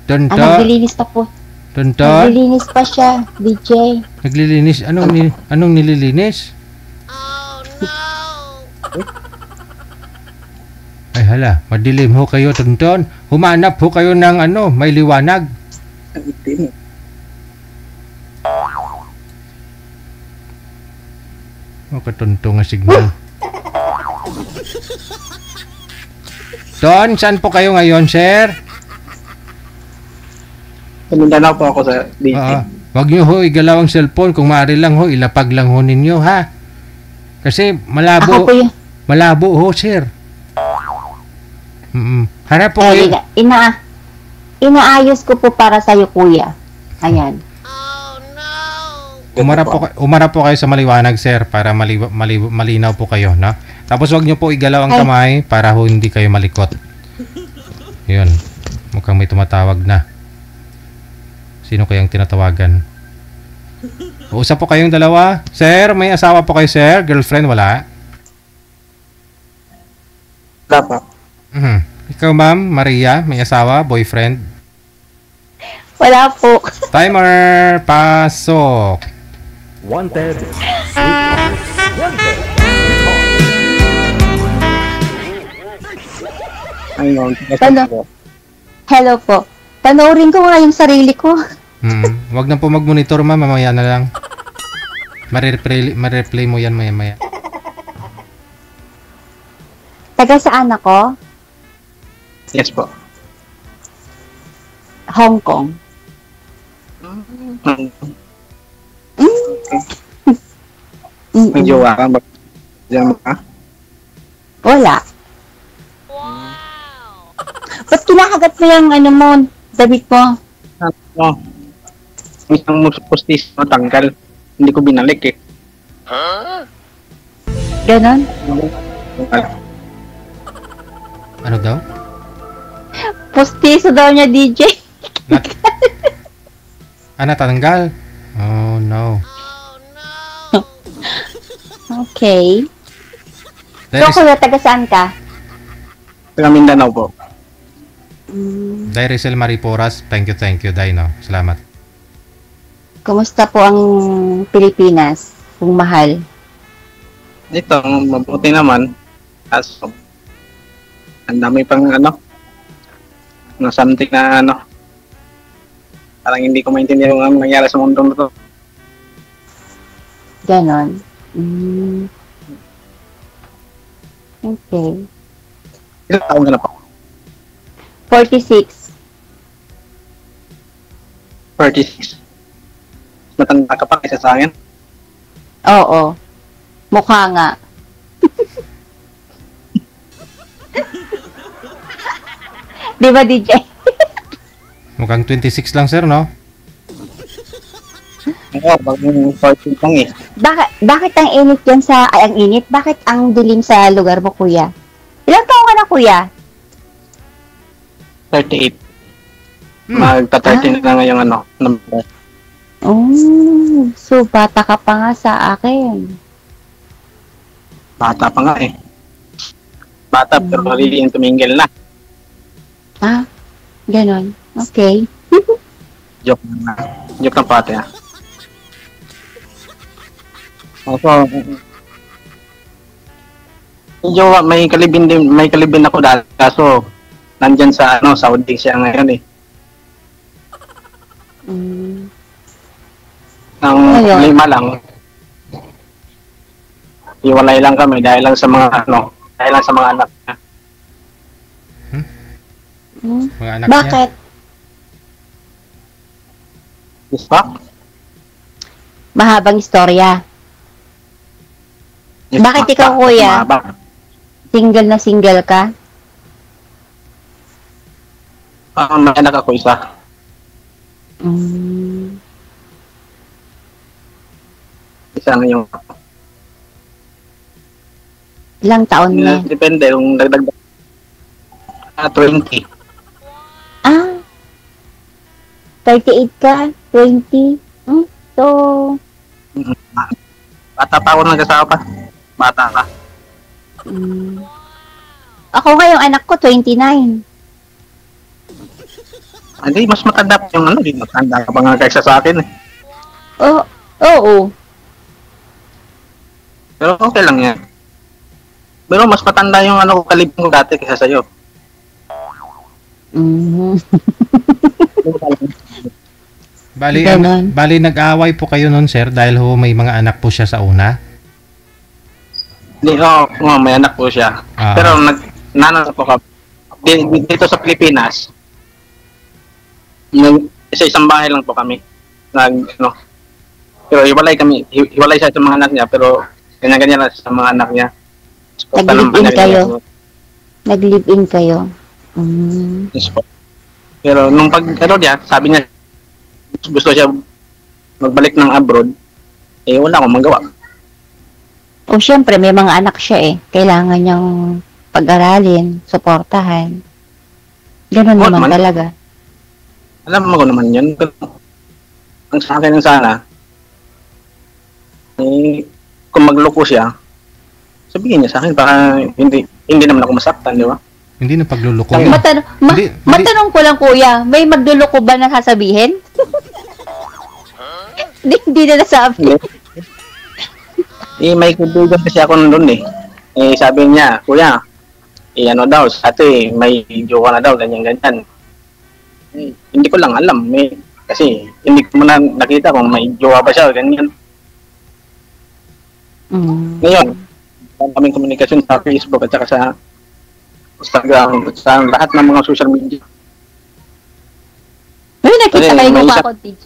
Tonto. Naglilinis pa po. Tonto. Naglilinis pa siya, DJ. Naglilinis? Anong nililinis? Ay hala, madilim ho kayo, Tonton. Humanap ho kayo ng may liwanag. Katunto nga signal. Ton, saan po kayo ngayon, sir? Mindanao po ako sa DJ. Wag nyo ho igalaw ang cellphone. Kung maaari lang ho, ilapag lang ho ninyo, ha? Kasi malabo. Malabo ho, sir. Harap po kayo. Inaayos ko po para sa'yo, kuya. Ayan. Umarap po kayo sa maliwanag, sir, para malinaw po kayo, no? Tapos wag nyo po igalaw ang kamay para ho hindi kayo malikot. Yun. Mukhang may tumatawag na. Sino kayang tinatawagan? Usap po kayong dalawa. Sir, may asawa po kayo, sir? Girlfriend, wala? Wala pa. Ikaw, ma'am, Maria, may asawa, boyfriend? Wala po. Timer, pasok. Wanted. Hello po. Panoorin ko nga yung sarili ko. Wag na po mag-monitor, ma'am. Mamaya na lang. Mareplay mo yan maya-maya. Taga saan ako? Yes po. Hong Kong. May jowa ka? Diyan mo ka? Wala. Ba't kinakagat mo yung mo, damit mo? Isang postis matanggal. Hindi ko binalik eh. Ganon? Ano daw? Postiso daw niya, DJ. Natanggal? Oh, no. Okay. So, kuya, taga saan ka? Taga Mindanao po. Day Rizal Mariporas, thank you, Day, no? Salamat. Kumusta po ang Pilipinas? Kung mahal? Ito, mabuti naman. Kaso, ang dami pang na something na parang hindi ko maintindihan kung anong nangyari sa mundo na to. Ganon. Okay. Ilang taon ka na po? 46. 46. Matanda ka pa kaysa sa akin? Oo. Mukha nga. Di ba, DJ? Mukhang 26 lang, sir, no? Oo, bagong 14 lang eh. Bakit ang init yan ang init? Bakit ang dilim sa lugar mo, kuya? Ilang taon ka na, kuya? 38. Magta-13 na ngayon number. Oh, so bata ka pa nga sa akin. Bata pa nga eh. Bata pero really tumingil na. Ganon. Okay. Joke lang pati ah. Also, medyo may kalibin ako dahil kaso nandyan sa Saudi siya ngayon eh. Ang lima lang. Iwalay lang kami dahil lang sa mga anak niya. Mga anak Bakit? niya. Yes pa? Mahabang istorya. Yes, Bakit ikaw, kuya? Single na single ka? May anak ako isa. Isa na yung... Ilang taon na? Depende kung dagdag 20. 38 ka? 20? So... Bata pa ako nag-asawa pa. Bata ka. Ako ngayong anak ko, 29. Hindi, mas matanda pa yung ano, di matanda ka pa nga kaysa sa akin eh. Oh, oo. Pero okay lang yan. Pero mas matanda yung ano, kalibin ko dati kaysa sa'yo. Mhm. Bali, Ganon. bali nag-away po kayo nun, sir, dahil ho may mga anak po siya sa una. Hindi, may anak po siya. Ah. Pero nano po ka. Dito sa Pilipinas, sa isang bahay lang po kami. Pero hiwalay siya sa mga anak niya, pero ganyan-ganyan lang sa mga anak niya. Nag-live-in kayo? Nag-live-in kayo? Yes po. Pero nung niya, sabi niya, gusto siya magbalik ng abroad, wala akong magawa. O syempre, may mga anak siya eh. Kailangan niyang pag-aralin, suportahan. Ganun Oo, naman man. talaga. Alam mo ko naman yun. Pero, ang sa akin lang sana, kung magloko siya, sabihin niya sa akin, baka hindi naman ako masaktan, di ba? Hindi na pagluloko Ay, yun. Hindi. Matanong ko lang kuya, may magluloko ba na sasabihin? Hindi na nasabi. May kaibigan kasi ako nandun eh. Sabi niya, kuya, ano daw, ate, may jowa na daw, ganyan-ganyan. Hindi ko lang alam, kasi hindi ko na nakita kung may jowa ba siya, ganyan. Ngayon, kaming komunikasyon sa Facebook at saka sa Instagram at sa lahat ng mga social media. May nakita Kasi kayo may mukha isa- ko, DJ.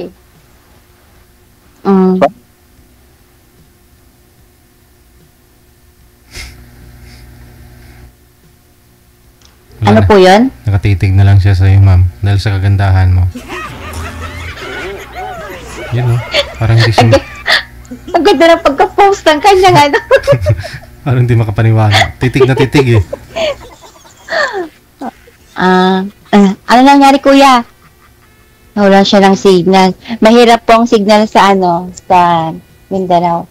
Wala Ano na. po yun? Nakatitig na lang siya sa iyo, ma'am, dahil sa kagandahan mo. Yun, oh. Parang hindi siya, Ang ganda ng pagka-post ng kanyang ano. parang hindi makapaniwala. Titig na titig eh. Ano nangyari kuya? Wala siya ng signal. Mahirap po ang signal sa sa Mindanao.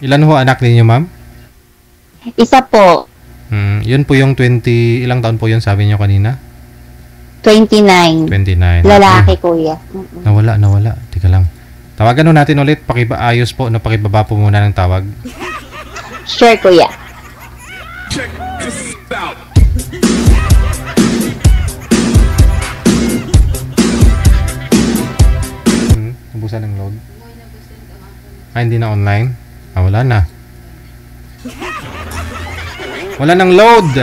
Ilan ho anak ninyo, ma'am? Isa po, Yun po yung 20, ilang taon po yun sabi niyo kanina? 29. 29. Lalaki Okay. kuya. Nawala. Tika lang. Tawagan ho natin ulit. Pakibaayos po, pakibaba po muna ng tawag. Sure kuya. Nabusan ng load. Hindi na online. Wala na. Wala nang load.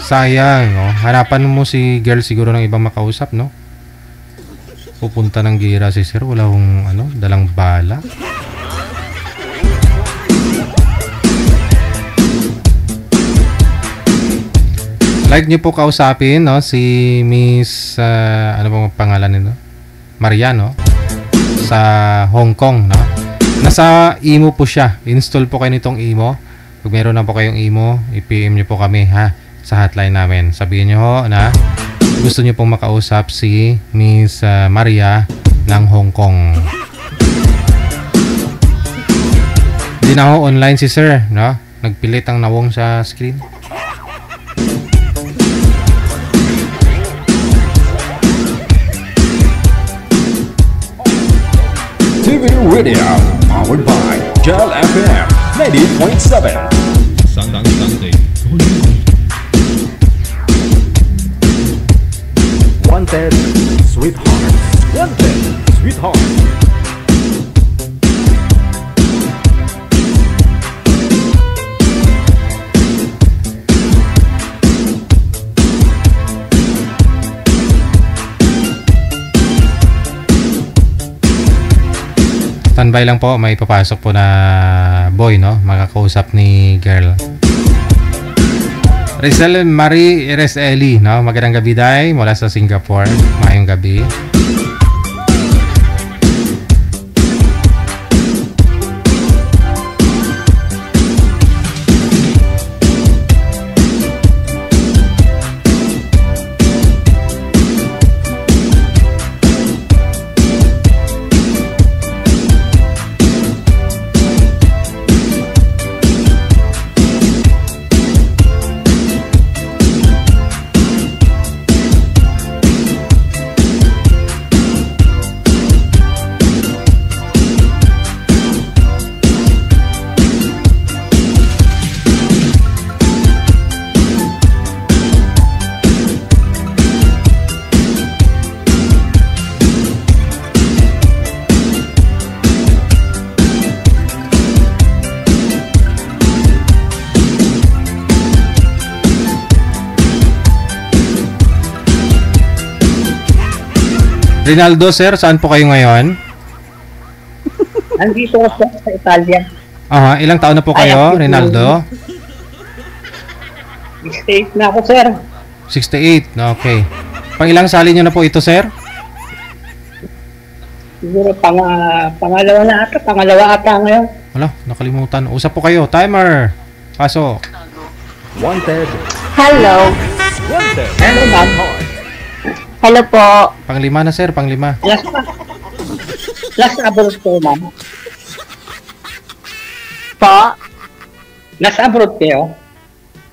Sayang. Oh. Hanapan mo si girl siguro ng ibang makausap, no? Pupunta ng gira si sir. Wala akong dalang bala. Like niyo po kausapin, no? Si Miss, ano bang pangalan nito? Maria, no? Sa Hong Kong, no? Nasa Imo po siya. Install po kayo nitong Imo. Pag meron na po kayong Imo, i-PM niyo po kami, ha? Sa hotline namin. Sabihin niyo ho na gusto niyo pong makausap si Miss Maria ng Hong Kong. Hindi na ho online si sir, no? Nagpilit ang nawong sa screen. TV Radio, powered by Gel FM 90.7. Sunday. Wanted, sweetheart. Wanted, sweetheart. Standby lang po, may papasok po na boy, no? Makakausap ni girl. Rizal Marie Ireseli, no? Magandang gabi day mula sa Singapore. Mayong gabi. Rinaldo, sir, saan po kayo ngayon? Andito ako sa Italia. Aha, ilang taon na po kayo, Rinaldo? 68 na ako, sir. 68, okay. Pang ilang sali nyo na po ito, sir? Siguro pangalawa ata ngayon. Wala, nakalimutan. Usap po kayo. Timer. Paso. Wanted. Hello. Wanted. Ano, ma'am? Hello po. Panglima na, sir. Panglima. Last abroad ko, ma'am. Po. Nasa abroad kayo?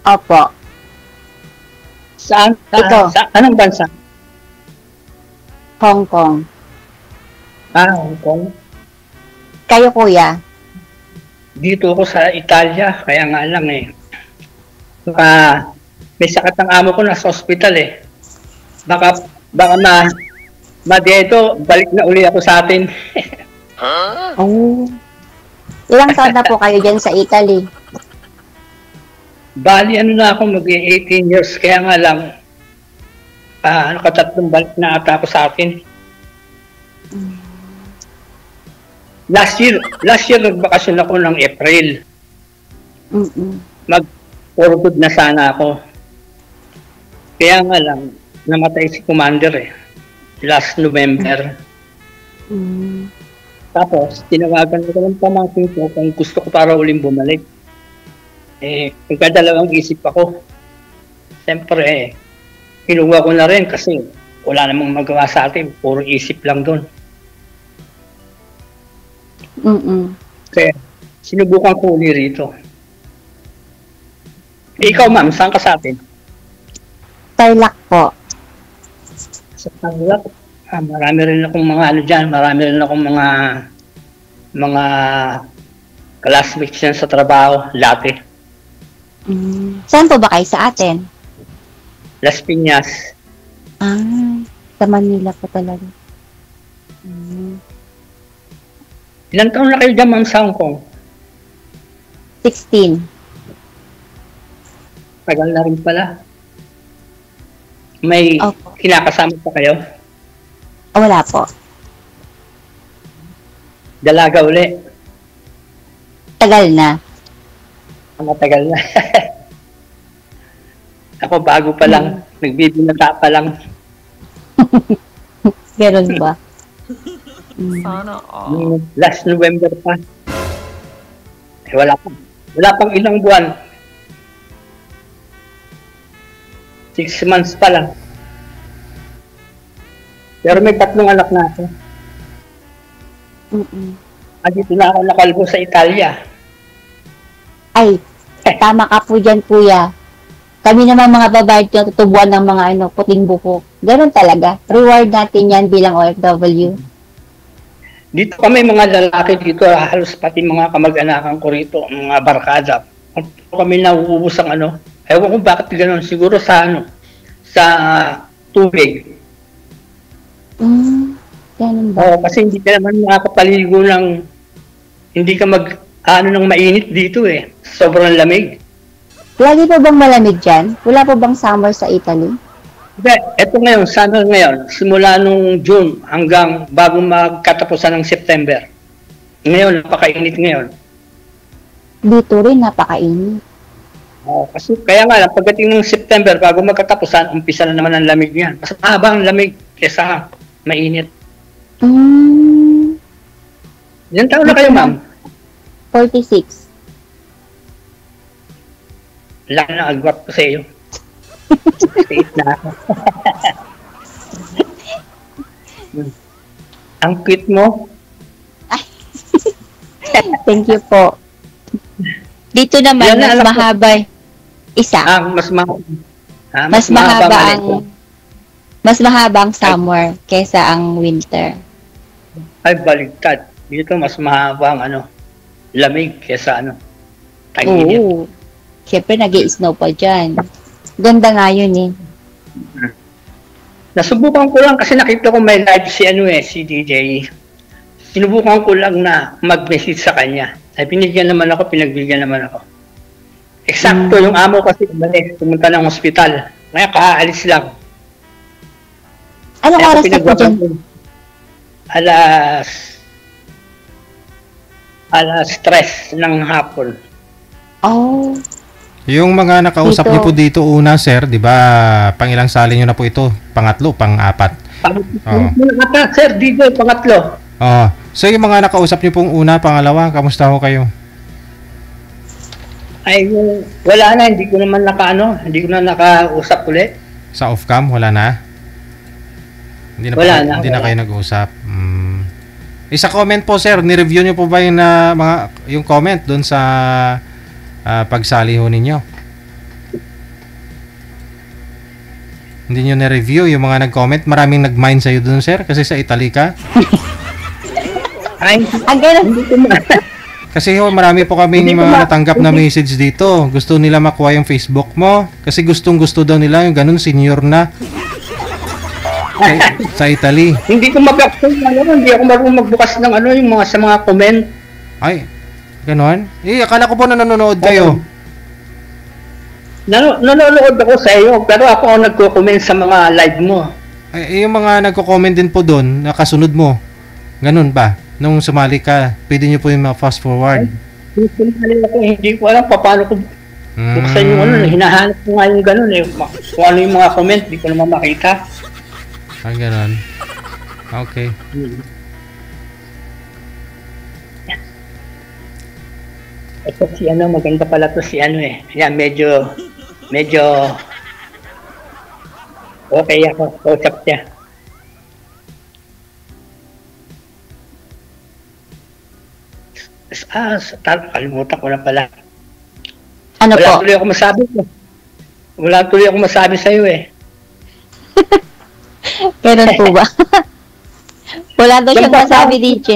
Opo. Saan? Ito. Sa anong bansa? Hong Kong. Hong Kong. Kayo, kuya? Dito ako sa Italia, kaya nga lang eh. Baka may sakit ng amo ko nasa hospital eh. Baka ma-dedo, balik na uli ako sa atin. Oh. Ilang taon na po kayo dyan sa Italy? Bali, ano na ako, mag-18 years, kaya nga lang, tatlong balik na ata ako sa atin. Last year nagbakasyon ako ng April. For good na sana ako. Kaya nga lang, namatay si Commander eh. Last November. Tapos, tinawagan ko ng pamangkin ko kung gusto ko para uling bumalik. Nagkadalawang isip ako. Siyempre, kinuha ko na rin kasi wala namang magawa sa atin. Puro isip lang doon. Kaya, sinubukan ko uli rito. Ikaw, ma'am, saan ka sa atin? Tarlac po. Sa Tarlac. Marami rin akong mga dyan. Marami rin akong mga classmates yan sa trabaho, dati. Saan po ba kayo sa atin? Las Piñas. Sa Manila po talaga. Ilang taon na kayo dyan, ma'am, sa Hong Kong? 16. Tagal na rin pala. May kinakasama pa kayo? Wala po. Dalaga uli? Tagal na. Matagal na. Ako bago pa lang. Nagbibinata pa lang. Ganun ba? Last November pa. Wala pang ilang buwan. 6 months pa lang. Pero may 3 anak na ako. Dito na ako nakalbo sa Italia. Ay, tama ka po dyan, kuya. Kami naman mga babae natutubuan ng mga puting buhok. Ganun talaga. Reward natin yan bilang OFW. Dito kami mga lalaki dito, halos pati mga kamag-anakan ko rito, mga barkada. Kami nauubos ang ewan ko bakit gano'n, siguro sa sa tubig. Ganun ba? Kasi hindi ka naman makakapaligo ng, hindi ka ng mainit dito eh. Sobrang lamig. Lagi pa bang malamig dyan? Wala pa bang summer sa Italy? Eto ngayon, summer ngayon, simula nung June hanggang bago magkatapusan ng September. Ngayon, napakainit ngayon. Dito rin, napakainit. Kasi kaya nga lang, pagdating ng September, bago magkatapusan, umpisa na naman ang lamig niyan. Mas mahaba ang lamig kesa mainit. Ilan taon na kayo, ma'am? 46. Laki na agwat ko sa iyo. 68 na ako. Ang cute mo. Thank you po. Dito naman, mas mahaba. Isa. Mas mahaba ang summer kesa ang winter. Ay, baligtad. Dito mas mahaba ang lamig kesa tag-init. Oo. Siyempre, nag-i-snow pa dyan. Ganda nga yun eh. Nasubukan ko lang kasi nakita ko may live si DJ. Sinubukan ko lang na mag-message sa kanya. Ay, pinagbigyan naman ako. Eksakto, yung amo kasi pumunta ng hospital. Kaya kaalis lang. Anong oras na po dyan? alas 3 ng hapon. Oh, Yung mga nakausap Dito. niyo po dito una, sir, di ba, pangilang sali niyo na po ito? Pangatlo, pang-apat. Oo. Sir, dito, pangatlo. So yung mga nakausap niyo pong una, pangalawa, kamusta ho kayo? Ay, wala na, hindi ko na nakausap ulit. Sa off-cam, wala na? Hindi na, Wala pa, na, hindi na wala. kayo nag-usap. Isa comment po, sir, ni-review niyo po ba yung, yung comment doon sa pagsali ho ninyo? Hindi nyo na-review yung mga nag-comment? Maraming nag-mind sa'yo doon, sir, kasi sa Italy ka. Ay, ganun. hindi ko ma- Kasi ho, marami po kaming Hindi ko mga ma- natanggap na message dito. Gusto nila makuha yung Facebook mo. Kasi gustong-gusto daw nila yung ganun, senior na. Sa Italy. Hindi ko mabuksan hindi ako marunong magbukas ng yung mga sa mga comment. Ay, ganon? Akala ko po na nanonood kayo. Nanonood ako sa iyo, pero ako ang nagko-comment sa mga live mo. Ay, yung mga nagko-comment din po doon, nakasunod mo. Ganun ba? Nung sumali ka, pwede nyo po yung fast forward. Hindi ko alam paano ko buksan yung hinahanap ko nga yung ganun kung ano yung mga comment, hindi ko naman makita. Ah, ganon. Okay. Ito si maganda pala to si Yan, medyo okay ako, kausap niya. Kalimutan ko na pala. Ano Wala po? tuloy ako masabi ko. Wala tuloy ako masabi sa iyo Ganun po ba? Wala daw siyang Yung masabi, DJ.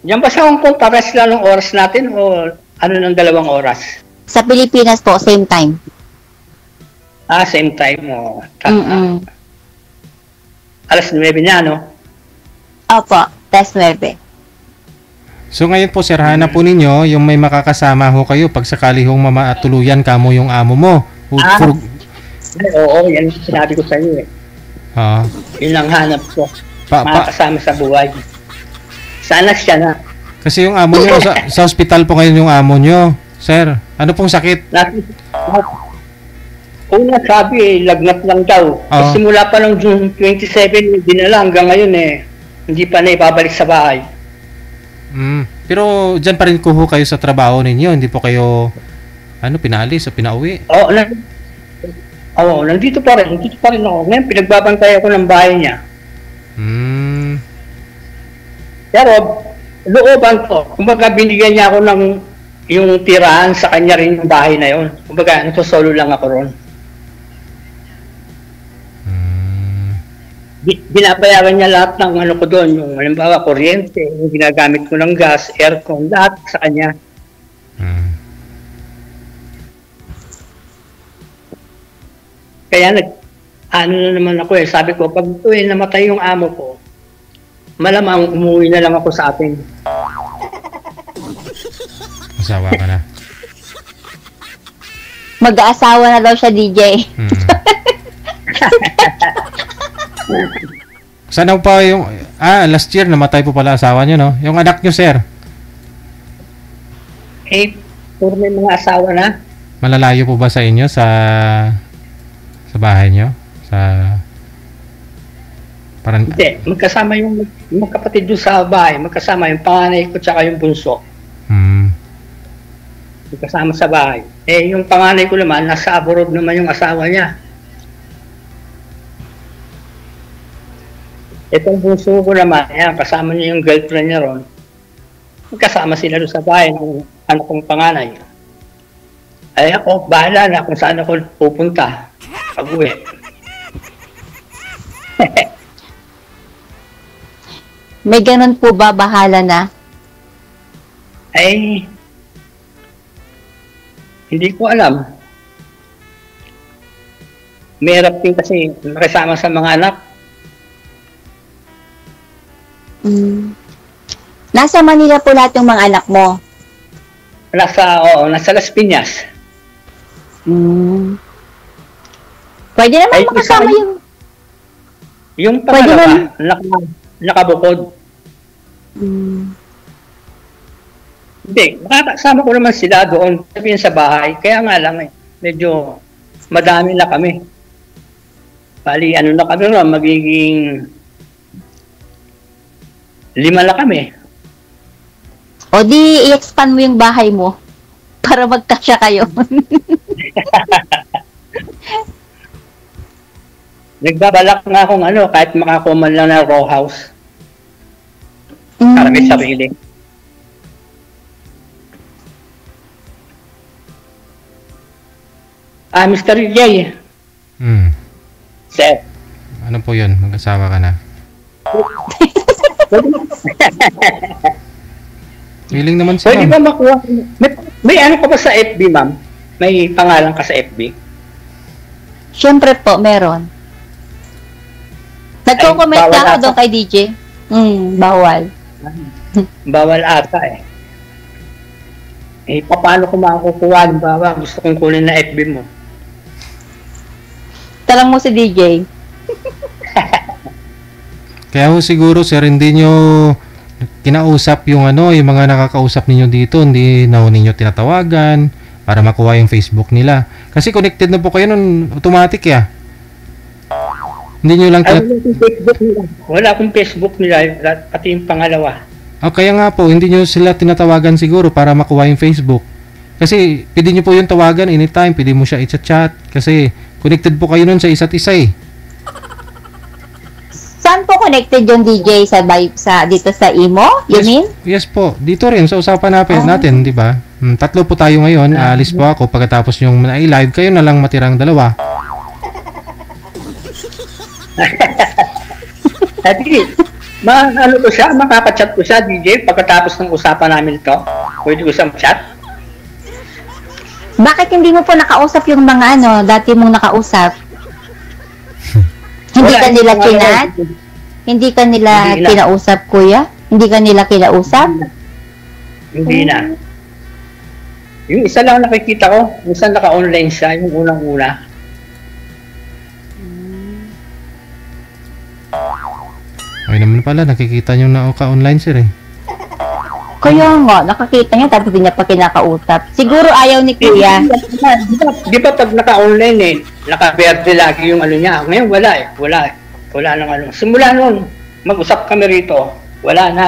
Yan ba sa Hong Kong, pares lang ng oras natin o ano ng 2 oras? Sa Pilipinas po, same time. Same time mo. Alas 9 na, no? Opo, test 9. So ngayon po, sir, hanap po ninyo yung may makakasama ho kayo pag sakali hong mamatuluyan ka mo yung amo mo. Oo, yan yung sinabi ko sa iyo Yun ang hanap ko. Makakasama sa buhay. Sana siya na. Kasi yung amo nyo, sa ospital po ngayon yung amo nyo. Sir, ano pong sakit? Una sabi lagnat lang daw. Simula pa ng June 27, dinala hanggang ngayon hindi pa na ibabalik sa bahay. Pero dyan pa rin kuho kayo sa trabaho ninyo, hindi po kayo pinaalis o pinauwi? Nandito pa rin ako. Ngayon pinagbabantay ako ng bahay niya. Pero looban ko, kumbaga binigyan niya ako ng yung tirahan sa kanya rin yung bahay na yun. Kumbaga solo lang ako ron. Binabayaran niya lahat ng ko doon, yung halimbawa kuryente, yung ginagamit ko ng gas, aircon, lahat sa kanya. Kaya na naman ako sabi ko, pag namatay yung amo ko, malamang umuwi na lang ako sa atin. Asawa ka na. Mag-aasawa na daw siya, DJ. Sana pa yung last year namatay po pala asawa nyo, no? Yung anak nyo, sir, puro may mga asawa na. malalayo po ba sa inyo sa bahay nyo? Hindi, magkasama yung magkapatid doon sa bahay, magkasama yung panganay ko tsaka yung bunso. Magkasama sa bahay. Yung panganay ko naman, nasa abroad naman yung asawa niya. Itong bunso ko naman, kasama niya yung girlfriend niya ron. Magkasama sila doon sa bahay ng kong panganay. Ay ako, bahala na kung saan ako pupunta pag-uwi. May ganun po ba, bahala na? Ay, hindi ko alam. Mahirap din kasi makisama sa mga anak. Nasa Manila po lahat yung mga anak mo? Nasa Las Piñas. Pwede naman Ay, makasama yung... Yung pangalawa, nakabukod. Mm. Hindi, makakasama ko naman sila doon, sabihin sa bahay. Kaya nga lang medyo madami na kami. Bali, ano na kami na, magiging 5 na kami. O di, i-expand mo yung bahay mo para magkasya kayo. Nagbabalak nga akong kahit makakuha man lang na row house. Para may sarili. Mr. J. Sir. Ano po yun? Mag-asawa ka na. Feeling naman siya. Pwede ba makuha? May ano ka ba sa FB, ma'am? May pangalan ka sa FB? Siyempre po, meron. Nagko-comment Ay, bawal na ako ata. doon kay DJ. Bawal. Bawal ata eh. Paano ko makukuha? Halimbawa, gusto kong kunin na FB mo. Talang mo si DJ. Kaya ho siguro sir, hindi nyo kinausap yung yung mga nakakausap ninyo dito, hindi na ho ninyo tinatawagan para makuha yung Facebook nila. Kasi connected na po kayo nun, automatic ya. Hindi nyo lang Wala akong Facebook nila, pati yung pangalawa. kaya nga po, hindi nyo sila tinatawagan siguro para makuha yung Facebook. Kasi pwede nyo po yung tawagan anytime, pwede mo siya i-chat kasi connected po kayo nun sa isa't isa eh. Saan po connected yung DJ sa dito sa Imo? You mean? Yes po, dito rin sa usapan natin, di ba? 3 po tayo ngayon, aalis po ako pagkatapos yung live, kayo na lang matirang 2. Sige, ko siya, makakachat ko siya, DJ, pagkatapos ng usapan namin ito. Pwede ko siyang chat. Bakit hindi mo po nakausap yung mga dati mong nakausap? Hindi ka nila kinat? Hindi ka nila Hindi na. kinausap, kuya? Hindi ka nila kinausap? Hindi na. Yung isa lang nakikita ko, yung isa naka-online siya, yung unang-una. Ay naman pala, nakikita nyo na ka-online sir eh. Kaya nga, nakakita niya tapos hindi niya pa kinakausap. Siguro ayaw ni kuya. Di ba pag naka-online naka-verde lagi yung niya. Ngayon wala eh. Wala nang Simula nun, mag-usap kami rito. Wala na.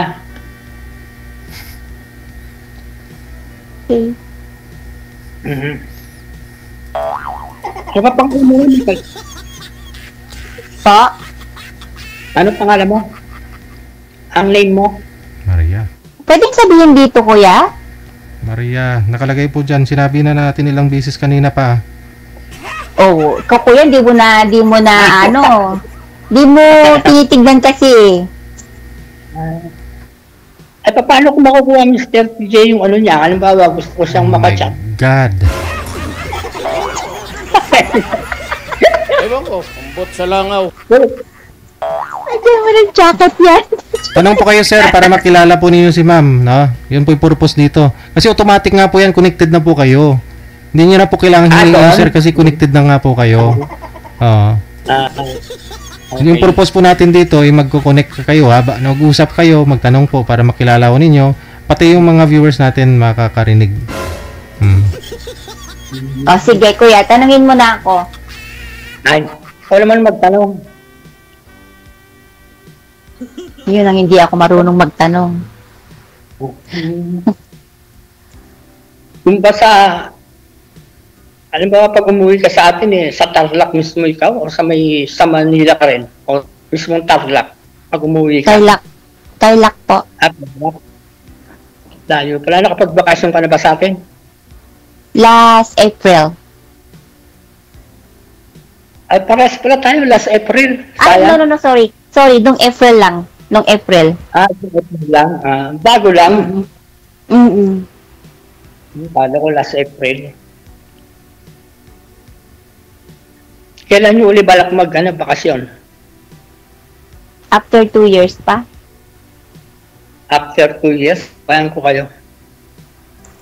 Okay. Ano pang umuwi? Po? Ano pangalan mo? Ang name mo? Maria. Pwedeng sabihin dito, kuya? Maria, nakalagay po dyan. Sinabi na natin ilang beses kanina pa. Oh, kuya, di mo na di mo tinitignan kasi. Ay, paano ko makukuha Mr. TJ yung niya? Halimbawa, gusto ko siyang Oh my makachat. God. Ewan ko, umbot sa langaw. Ay, di mo ng jacket yan. Tanong po kayo sir para makilala po ninyo si ma'am, no? Yun po yung purpose dito. Kasi automatic nga po yan, connected na po kayo. Hindi nyo na po kailangan hilingin sir kasi connected na nga po kayo. Oo. Yung purpose po natin dito ay magko-connect kayo, nag-usap kayo, magtanong po para makilala ko ninyo. Pati yung mga viewers natin makakarinig. O, sige, kuya, tanungin mo na ako. Ay, ako naman magtanong. Yun ang hindi ako marunong magtanong. Kung ba halimbawa pag umuwi ka sa atin sa Tarlac mismo ikaw o sa Manila ka rin? O mismong Tarlac pag umuwi ka? Tarlac po. Tarlac. Layo pala, nakapagbakasyon ka na ba sa atin? Last April. Ay, pares pala tayo, last April. Ay, Sayang. no, sorry. Sorry, nung April lang. Nung April. April lang. Bago lang. Kala ko last April. Kailan nyo uli balak bakasyon? After 2 years pa. After 2 years? Bayan ko kayo.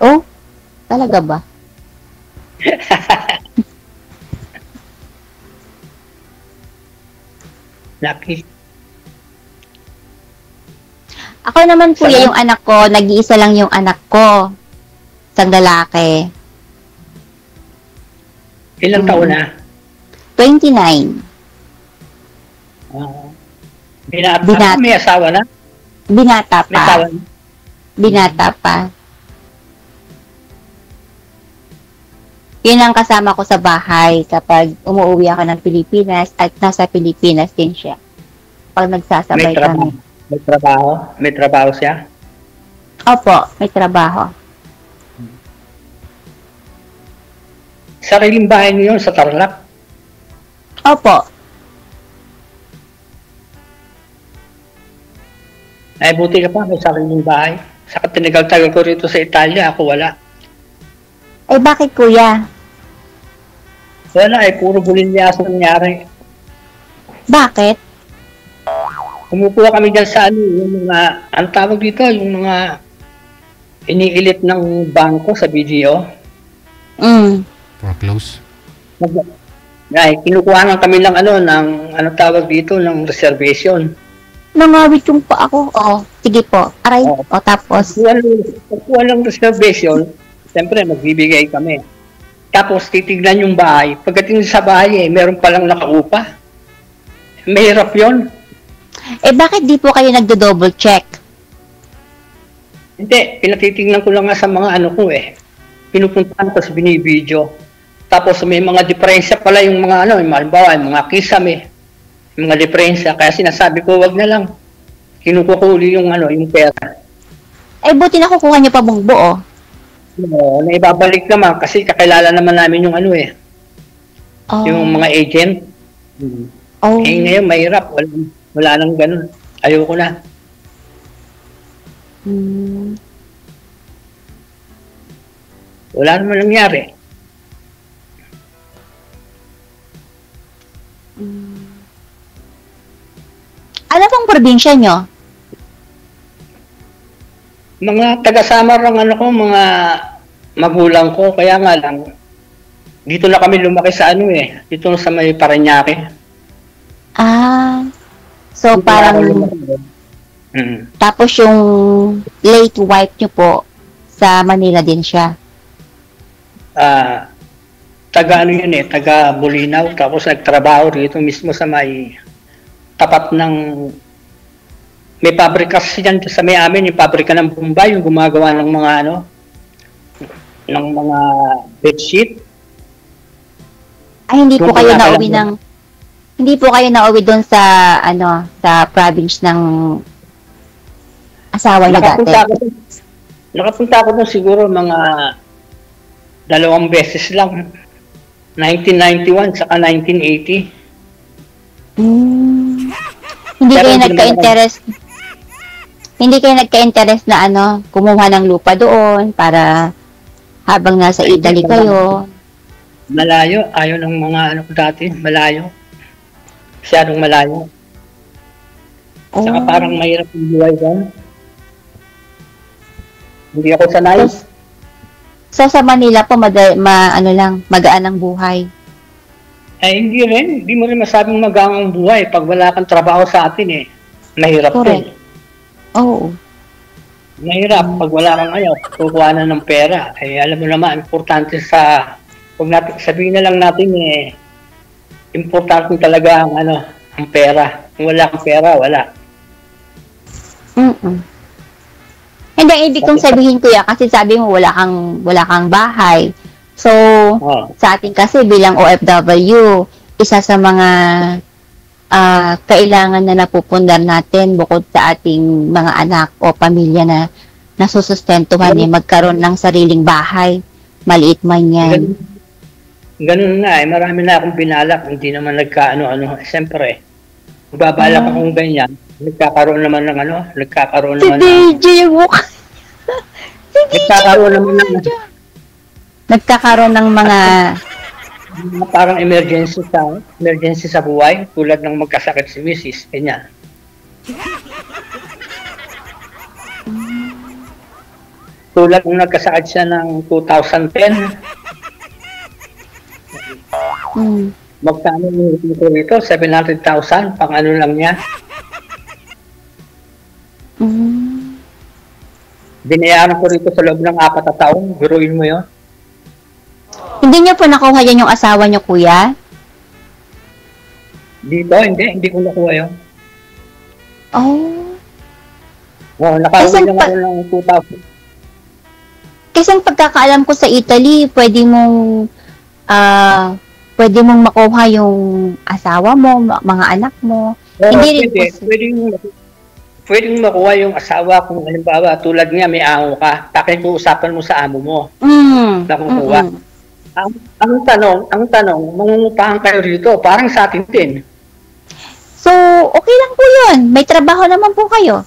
Oh, talaga ba? Ako naman kuya, Saan? yung anak ko, nag-iisa lang yung anak ko. Isang lalaki. Ilang taon na? 29. Binata. May asawa na? Binata May asawa pa. na? Binata pa. Yun ang kasama ko sa bahay kapag umuwi ako ng Pilipinas at nasa Pilipinas din siya. Pag May nagsasabay trabaho. kami. May trabaho? May trabaho siya? Opo, may trabaho. Sariling bahay niyo yun sa Tarlac? Opo. Ay, buti ka pa, may sariling bahay. Saka tinagal-tagal ko rito sa Italia, ako wala. Eh, bakit kuya? Wala eh, puro bulilyas ang nangyari. Bakit? Kumukuha kami dyan sa ano, yung mga, ang tawag dito, yung mga iniilit ng bangko sa BDO. Foreclose. Ay, kinukuha kami ng ano, ano tawag dito, ng reservation. Nangawit yung pa ako. Oo, sige po. Aray. Oo. O, tapos. Pagkuha ng reservation, siyempre magbibigay kami. Tapos titignan yung bahay. Pagdating sa bahay, meron palang nakaupa. Mahirap yun. Eh, bakit di po kayo nagdo-double check? Hindi, pinatitignan ko lang nga sa mga ano ko eh. Pinupuntahan ko sa binibidyo. Tapos may mga diferensya pala yung mga ano, yung halimbawa, yung mga kisame. Yung mga diferensya. Kaya sinasabi ko, wag na lang. Kinukukuli yung ano, yung pera. Eh, buti nakukuha niyo pa buong buo. No, naibabalik naman kasi kakilala naman namin yung ano eh. Oh. Yung mga agent. Oh. Eh ngayon, mahirap. Wala nang ganun. Ayoko na. Hmm. Wala naman nangyari. Ano pong probinsya nyo? Mga taga-Samar ang ano ko, mga magulang ko, kaya nga lang, dito na kami lumaki sa ano eh, dito sa may Parañaque. Ah. So, Dito na ako parang, lumaki. tapos yung late wife nyo po, sa Manila din siya. Taga ano yun eh, taga Bulinaw, tapos nagtrabaho rito mismo sa may tapat ng may pabrika siya sa may amin, yung pabrika ng Bombay, yung gumagawa ng mga ano, ng mga bedsheet. Ay, hindi po Kung kayo kinakailangan nauwi mo. ng, hindi po kayo nauwi doon sa, ano, sa province ng asawa niyo dati. Nakapunta ako doon siguro mga 2 beses lang. 1991 saka 1980. Hindi Pero kayo hindi nagka-interest, hindi kayo nagka-interest na ano, kumuha ng lupa doon para habang nasa Ay, Italy hindi kayo. Malayo, ayaw ng mga ano ko dati, malayo. Masyadong malayo. Oh. Saka parang mahirap yung buhay doon. Hindi ako sanay. So sa Manila po, ano lang, magaan ang buhay. Eh, hindi rin. Hindi mo rin masabing magaan ang buhay pag wala kang trabaho sa atin eh. Mahirap Correct. din. Oo. Mahirap pag wala kang kukuha na ng pera. Eh, alam mo naman, importante sa, huwag natin, sabihin na lang natin eh, importante talaga ang ano, ang pera. Kung wala kang pera, wala. Hindi, ibig kong sabihin kuya, kasi sabi mo wala kang bahay. So, sa atin kasi bilang OFW, isa sa mga kailangan na napupundar natin bukod sa ating mga anak o pamilya na nasusustentuhan magkaroon ng sariling bahay. Maliit man yan. Ganun na eh. Marami na akong binalak. Hindi naman nagkaano-ano. Siyempre, babalak akong ganyan. Nagkakaroon naman ng ano. Nagkakaroon Si naman DJ yung mukha. Nagkakaroon naman ng Nagkakaroon ng mga parang emergency sa buhay, tulad ng magkasakit si Mrs. Ganyan. Tulad ng nagkasakit siya ng 2010, magkano yung ito rito? 700,000, pang ano lang niya. Binayaran ko rito sa loob ng 4 na taon. Biruin mo yun. Hindi niyo po nakuha yan yung asawa niyo, kuya? Dito, hindi ko nakuha yun. Oh. Oo, nakauwi Kasi lang ako ng 2,000. Kasi ang pagkakaalam ko sa Italy, pwede mong makuha yung asawa mo, mga anak mo. Oo, Hindi rin po. pwedeng makuha yung asawa kung halimbawa tulad nga may amo ka, pakikiusapan mo sa amo mo, nakukuha. Ang tanong, mangungupahan kayo rito, parang sa atin din. So, okay lang po yun. May trabaho naman po kayo.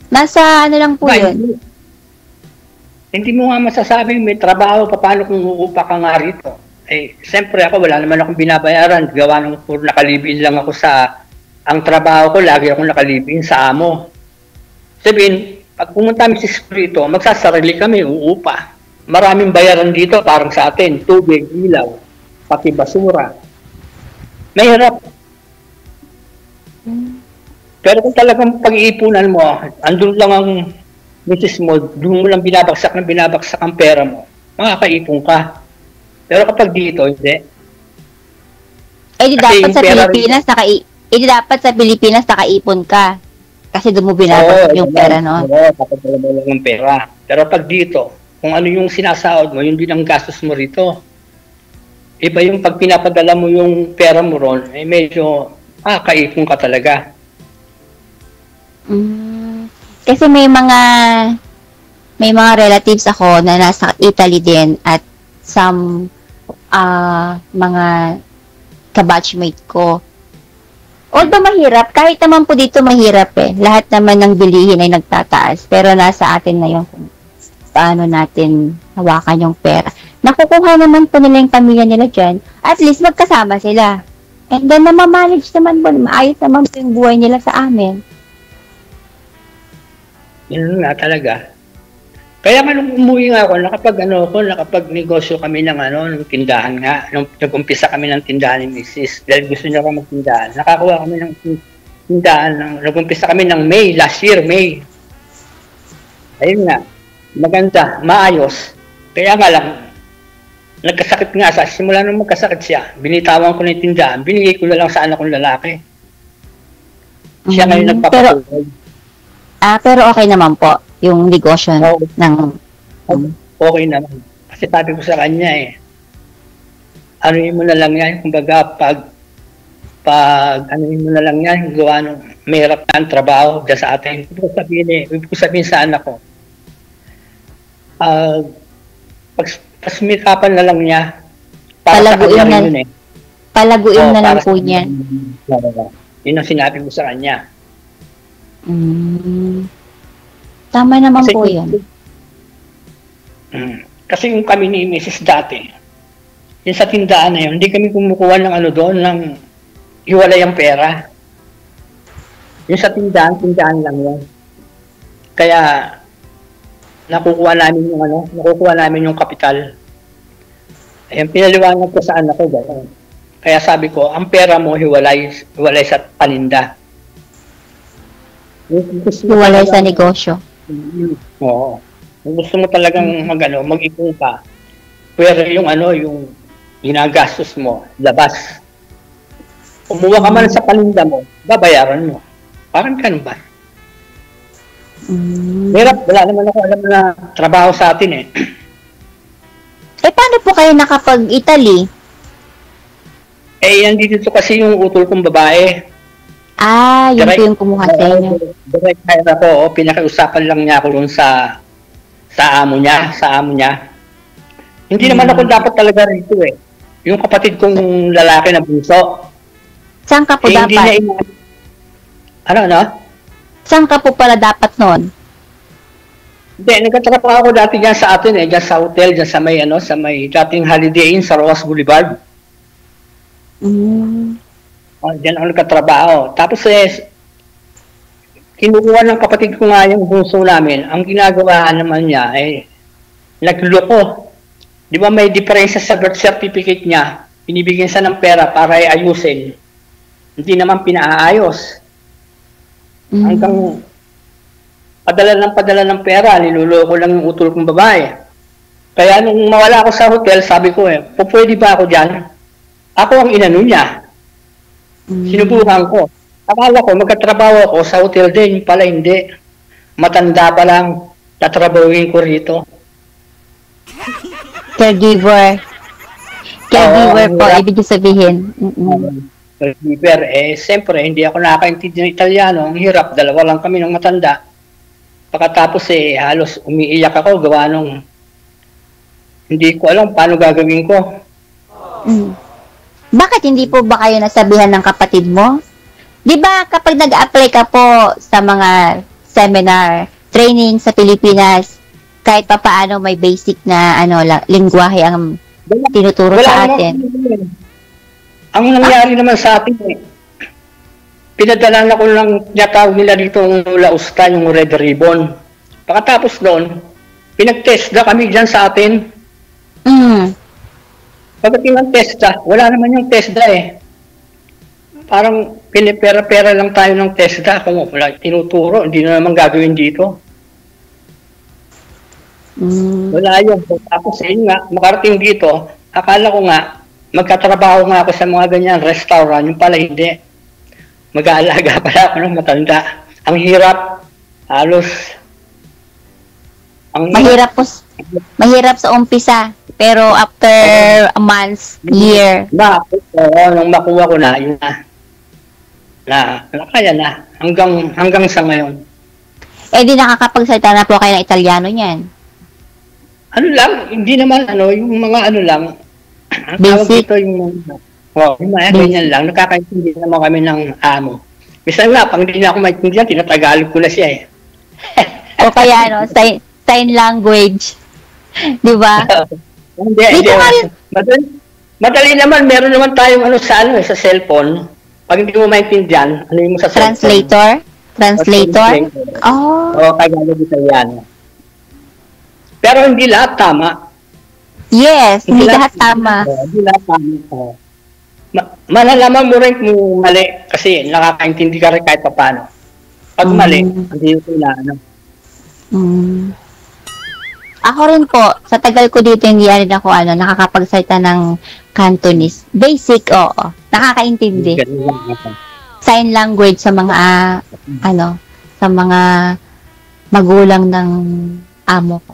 Nasa ano lang po yun. Hindi mo nga masasabing may trabaho, paano kung uupa ka nga rito? Eh, siyempre ako, wala naman akong binabayaran. Gawa ng puro nakalibin lang ako sa, ang trabaho ko, lagi akong nakalibin sa amo. Sabihin, pag pumunta kami sa rito, magsasarili kami, uupa. Maraming bayaran dito, parang sa atin, tubig, ilaw, pati basura. Mahirap. Pero kung talagang pag-iipunan mo, andun lang ang misis mo, doon mo lang binabagsak ang pera mo, makakaipon ka. Pero kapag dito, hindi. Di dapat sa Pilipinas, dapat sa Pilipinas nakaipon ka. Kasi doon mo binabagsak yung pera noon. Oo, dapat mo lang ng pera. Pero pag dito, kung ano yung sinasahod mo, yun din ang gastos mo rito. Iba yung pag pinapadala mo yung pera mo ron, eh medyo kaipon ka talaga. Kasi may mga relatives ako na nasa Italy din at some mga kabatchmate ko. Although mahirap, kahit naman po dito mahirap eh. Lahat naman ng bilihin ay nagtataas. Pero nasa atin na yung paano natin hawakan yung pera. Nakukuha naman po nila yung pamilya nila dyan. At least magkasama sila. And then namamanage naman po, maayos naman po yung buhay nila sa amin. Yun nga talaga. Kaya nga nung umuwi nga ako, nakapag-negosyo kami ng tindahan nga. Nung nag-umpisa kami ng tindahan ni Mrs. Dahil gusto niya ako magtindahan. Nakakuha kami ng tindahan. Nag-umpisa kami ng May, last year, May. Ayun nga. Maganda, maayos. Kaya nga lang, nagkasakit nga sa simula nung magkasakit siya. Binitawan ko na yung tindahan. Binigay ko na lang sa anak kong lalaki. Siya ngayon nagpapatuloy. Pero okay naman po yung negosyo ng... Okay naman. Kasi sabi ko sa kanya anuin mo na lang yan. Kumbaga, anuin mo na lang yan, gawa nung mahirap na ang trabaho dyan sa atin. Ibig ko sabihin sa anak ko, pasmikapan na lang niya. Palaguin na lang po niya. Yun ang sinabi ko sa kanya. Tama naman po yan. Kasi yung kami ni Mrs. dati, yung sa tindahan na yun, hindi kami kumukuha ng doon, ng hiwalay ang pera. Yung sa tindahan lang yan. Kaya, nakukuha namin yung kapital. Ayun, pinaliwanag ko sa anak ko gano'n. Kaya sabi ko, ang pera mo hiwalay sa paninda. Hiwalay sa negosyo. Oo. Kung gusto mo talagang mag-ipon ka, pero yung ginagastos mo, labas. Kumuha ka man sa paninda mo, babayaran mo. Parang ganun ba? Hirap, wala naman ako alam na trabaho sa atin Paano po kayo nakapag-Italy? Yan dito kasi yung utol kong babae. Yun po yung kumuha sa inyo. Direct hire ako, pinakausapan lang niya ako dun sa amo niya. Hindi naman ako dapat talaga rito Yung kapatid kong lalaki na bunso. Saan ka po dapat? Saan ka po pala dapat noon? Hindi, nagkatrabaho ako dati dyan sa atin dyan sa hotel, dyan sa may dating Holiday Inn sa Roas Boulevard. Diyan ako nagkatrabaho. Tapos kinukuha ng kapatid ko nga yung bunso namin. Ang ginagawa naman niya nagluloko. Di ba may diferensya sa birth certificate niya? Binibigyan siya ng pera para ayusin. Hindi naman pinaayos. Hanggang padala ng pera, niluloko lang yung utol kong babae. Kaya nung mawala ako sa hotel, sabi ko pwede ba ako dyan? Ako ang inano niya. Sinubukan ko. Akala ko, magkatrabaho ako sa hotel din, pala hindi. Matanda pa lang, tatrabawin ko rito. Caregiver. Caregiver po, ibig sabihin. Caregiver, siyempre, hindi ako nakakaintindi ng Italiano. Ang hirap, dalawa lang kami ng matanda. Pagkatapos halos umiiyak ako, gawa nung hindi ko alam paano gagawin ko. Bakit hindi po ba kayo nasabihan ng kapatid mo? Di ba kapag nag-apply ka po sa mga seminar, training sa Pilipinas, kahit pa paano may basic na lingwahe ang tinuturo sa atin? Ang nangyari naman sa atin pinadala na ko lang tinatawag nila dito yung lausta, yung red ribbon. Pagkatapos doon, pinag-test na kami dyan sa atin. Pagdating ng TESDA, wala naman yung TESDA Parang pinipera-pera lang tayo ng TESDA kung wala tinuturo, hindi na naman gagawin dito. Wala yun. Tapos nga, makarating dito, akala ko nga, magkatrabaho nga ako sa mga ganyan restaurant, yung pala hindi. Mag-aalaga pala ako ng matanda. Ang hirap, halos. Mahirap sa umpisa. Pero after a month, year. Nung makuha ko na, yun na kaya na. Hanggang sa ngayon. Di nakakapagsalita na po kayo ng Italiano niyan? Ano lang, hindi naman yung mga lang. Ang tawag dito yung mga ganyan lang. Nakakaintindi naman kami ng amo. Minsan nga, pang hindi na ako maintindihan, tinatagalog ko na siya O kaya sign language. Di ba? Hindi. Madali naman, meron naman tayong sa cellphone. Pag hindi mo maintindihan, yung sa cellphone. Translator? Oo, Tagalog Italiano. Pero hindi lahat tama. Yes, hindi lahat tama. Hindi lahat tama. Malalaman mo rin kung mali kasi nakakaintindi ka rin kahit paano. Pag mali, hindi ko na Ako rin po, sa tagal ko dito, hindi rin ako nakakapagsalita ng Cantonese. Basic, oo. Nakakaintindi. Sign language sa mga, sa mga magulang ng amo ko.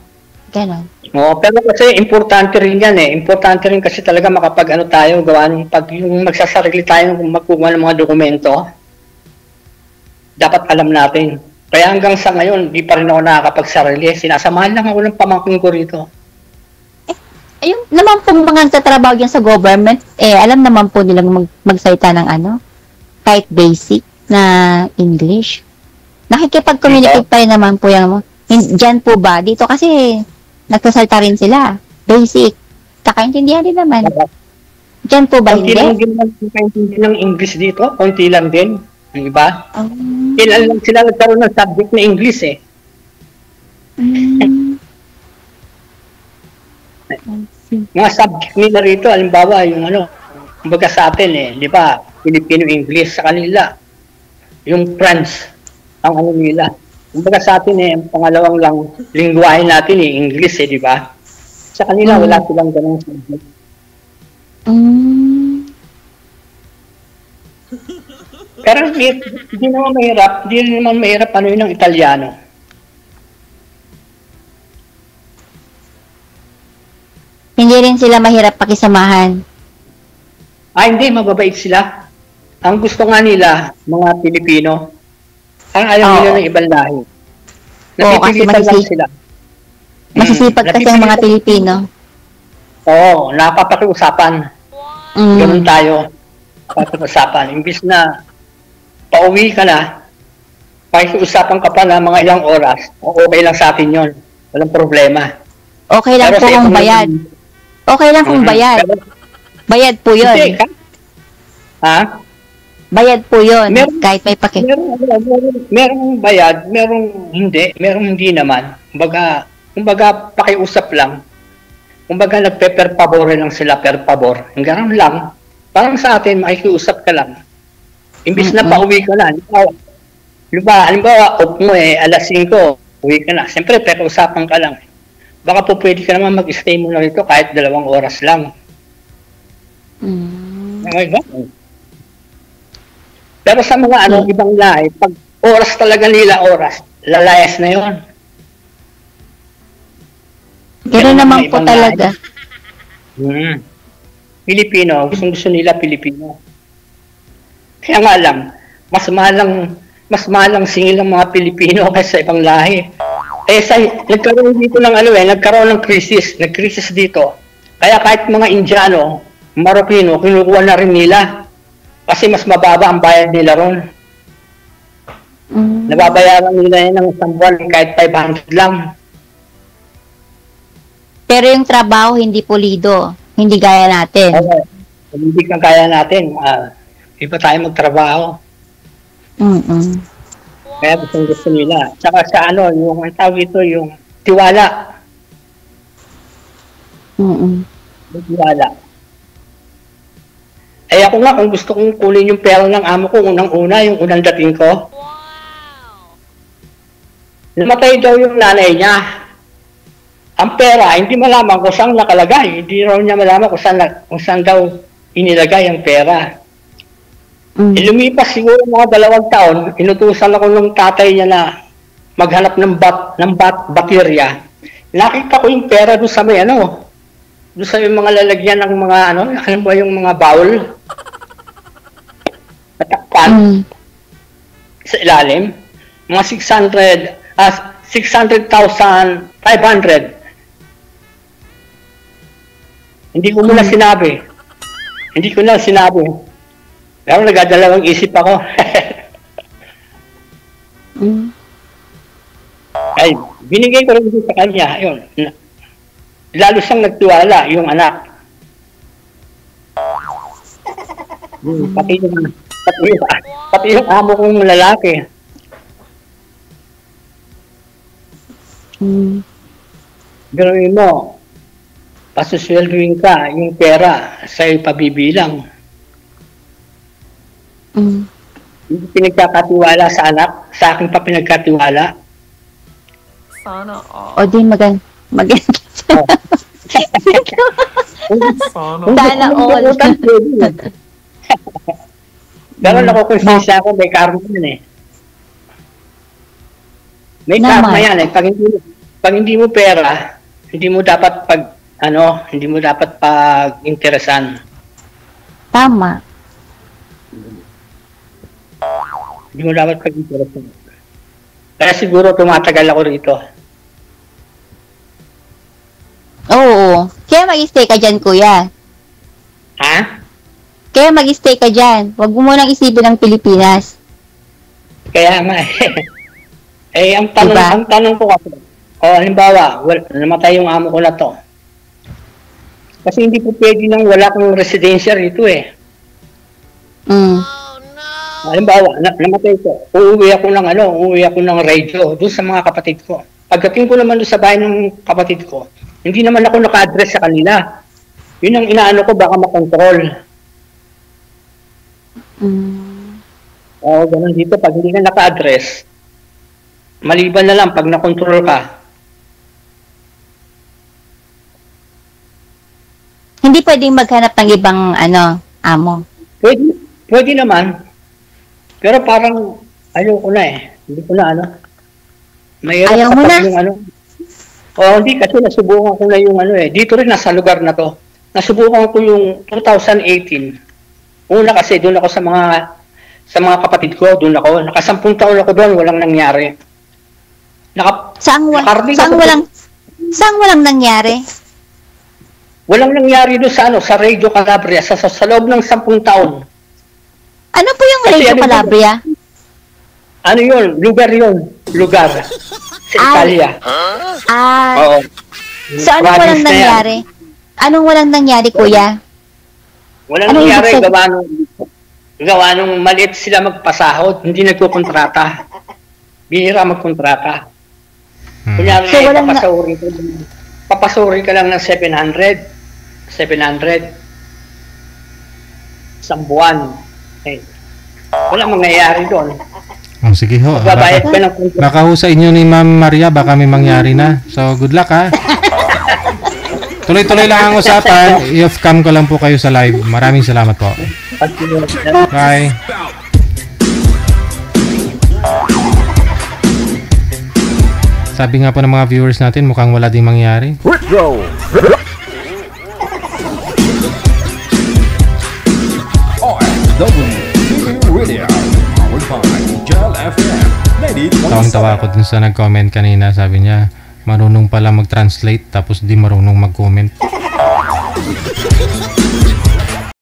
Ganon. Pero kasi importante rin yan Importante rin kasi talaga makapag tayo, gawa ng pag yung magsasarili tayo kung magkuha ng mga dokumento, dapat alam natin. Kaya hanggang sa ngayon, di pa rin ako nakakapagsarili. Sinasamahan lang ako ng pamangkin ko rito. Ayun naman pong mga tatrabaho yan sa government, alam naman po nilang magsalita ng kahit basic na English. Nakikipag-communicate pa rin naman po yan. Diyan po ba? Dito kasi nagsasalita rin sila. Basic. Kakaintindihan din naman. Diyan po ba hindi? Konti lang din nagkakaintindi ng English dito. Konti lang din. Ang iba? Kailan lang sila nagkaroon ng subject na English Mga subject nila rito, halimbawa yung kumbaga sa atin di ba? Filipino-English sa kanila. Yung French, ang nila. Kumbaga sa atin ang pangalawang lang lingwahe natin English di ba? Sa kanila wala silang ganung subject. Pero hindi naman mahirap yun ng Italiano. Hindi rin sila mahirap pakisamahan. Hindi, mababait sila. Ang gusto nga nila, mga Pilipino, ang ayaw nila ng ibang lahi. Napipilitan lang sila. Masisipag kasi ang mga Pilipino. Oo, napapakiusapan. Ganun tayo. Napapakiusapan. Imbis na pauwi ka na, pakiusapan ka pa na mga ilang oras, okay lang sa atin yun. Walang problema. Okay lang po kung bayad. Okay lang kung bayad. Bayad po yun. Hindi, Bayad po yun. Kahit may merong bayad, merong hindi naman. Kumbaga pakiusap lang. Kumbaga nagpe-per favor lang sila, per favor. Hanggang lang. Parang sa atin, makikiusap ka lang. Imbis na pauwi ka na. Halimbawa, off mo alas 5. uwi ka na. Siyempre, pero usapan ka lang. Baka po pwede ka naman mag-stay muna rito kahit 2 oras lang. Okay, ganun. Pero sa mga ibang lahi, pag oras talaga nila lalayas na yon. Gano'n naman po talaga. Pilipino, gusto nila Pilipino. Kaya nga lang, mas malang singil ang mga Pilipino kaysa ibang lahi. Nagkaroon dito ng nagkaroon ng krisis, nag-crisis dito. Kaya kahit mga Indiano, Marokino, kinukuha na rin nila. Kasi mas mababa ang bayad nila ron. Nababayaran nila yan ng isang buwan kahit 500 lang. Pero yung trabaho hindi pulido. Hindi gaya natin. Okay. Hindi kang kaya natin. Iba tayo magtrabaho. Kaya gusto nila. Tsaka sa yung ang tawag ito, yung tiwala. Tiwala. Ay ako nga, kung gusto kong kunin yung pera ng amo ko, yung unang dating ko. Namatay daw yung nanay niya. Ang pera, hindi malaman kung saan nakalagay. Hindi raw niya malaman kung saan daw inilagay ang pera. Lumipas siguro mga 2 taon, inutusan ako ng tatay niya na maghanap ng baterya. Nakita ko yung pera doon sa may doon sa yung mga lalagyan ng mga yung mga bowl. Natakpan. Sa ilalim. Mga 600,500. Hindi ko muna sinabi. Pero nagdadalawang isip ako. Ay, binigay ko rin sa kanya. Yun. Lalo siyang nagtiwala, yung anak. Pati yung amo kong lalaki. Gawin mo, pasusweldoin ka, yung pera sa'yo pabibilang. Hindi pinagkakatiwala sa anak, sa akin pa pinagkatiwala. Sana all. O di maganda. Sana all. Pero nakukonsensya ako, may karma yan eh. May Naman. karma yan eh. Pag hindi mo pera, hindi mo dapat pag-interesan. Tama. Hindi mo dapat pag-interesan. Kaya siguro tumatagal ako rito. Oo. Kaya mag-stay ka dyan, kuya. Ha? Kaya mag-stay ka dyan. Huwag mo munang isipin ng Pilipinas. Kaya nga eh. Ang tanong ko kasi, halimbawa, namatay yung amo ko na to. Kasi hindi po pwede nang wala kang residensya rito eh. Halimbawa, namatay ko. Uuwi ako ng radio doon sa mga kapatid ko. Pagdating ko naman doon sa bahay ng kapatid ko, hindi naman ako naka-address sa kanila. Yun ang inaano ko, baka makontrol. Ganun dito, pag hindi ka naka-address, maliban na lang pag nakontrol ka. Hindi pwedeng maghanap ng ibang amo. Pwede naman. Pero parang ayoko na eh. Hindi ko na Ayaw mo na? Hindi kasi nasubukan ko na yung dito rin nasa lugar na to. Nasubukan ko yung 2018. Una kasi doon ako sa mga kapatid ko, doon ako. Naka-10 taon ako doon, walang nangyari. Saan walang nangyari? Walang nangyari doon sa Radio Calabria sa loob ng 10 taon. Ano po yung Radio Calabria? Ano yun? Lugar. Sa Italia. Oo. So, anong walang nangyari? Anong walang nangyari, kuya? Walang nangyari. Gawa nung maliit sila magpasahod, hindi nagkukontrata. Bihira magkontrata. Kunyari, So, papasuri ka lang ng 700. Isang buwan. Wala mangyayari doon. Oh, sige ho. Magbabayad ka ng konti. Baka ho sa inyo ni Ma'am Maria, baka may mangyari na. So, good luck ha. Tuloy-tuloy lang ang usapan. I-off-cam ko lang po kayo sa live. Maraming salamat po. Bye. Sabi nga po ng mga viewers natin, mukhang wala ding mangyari. Retro. Radio. Powered by Gel FM. Tawang-tawa ako dun sa nag-comment kanina. Sabi niya, marunong pala mag-translate tapos di marunong mag-comment.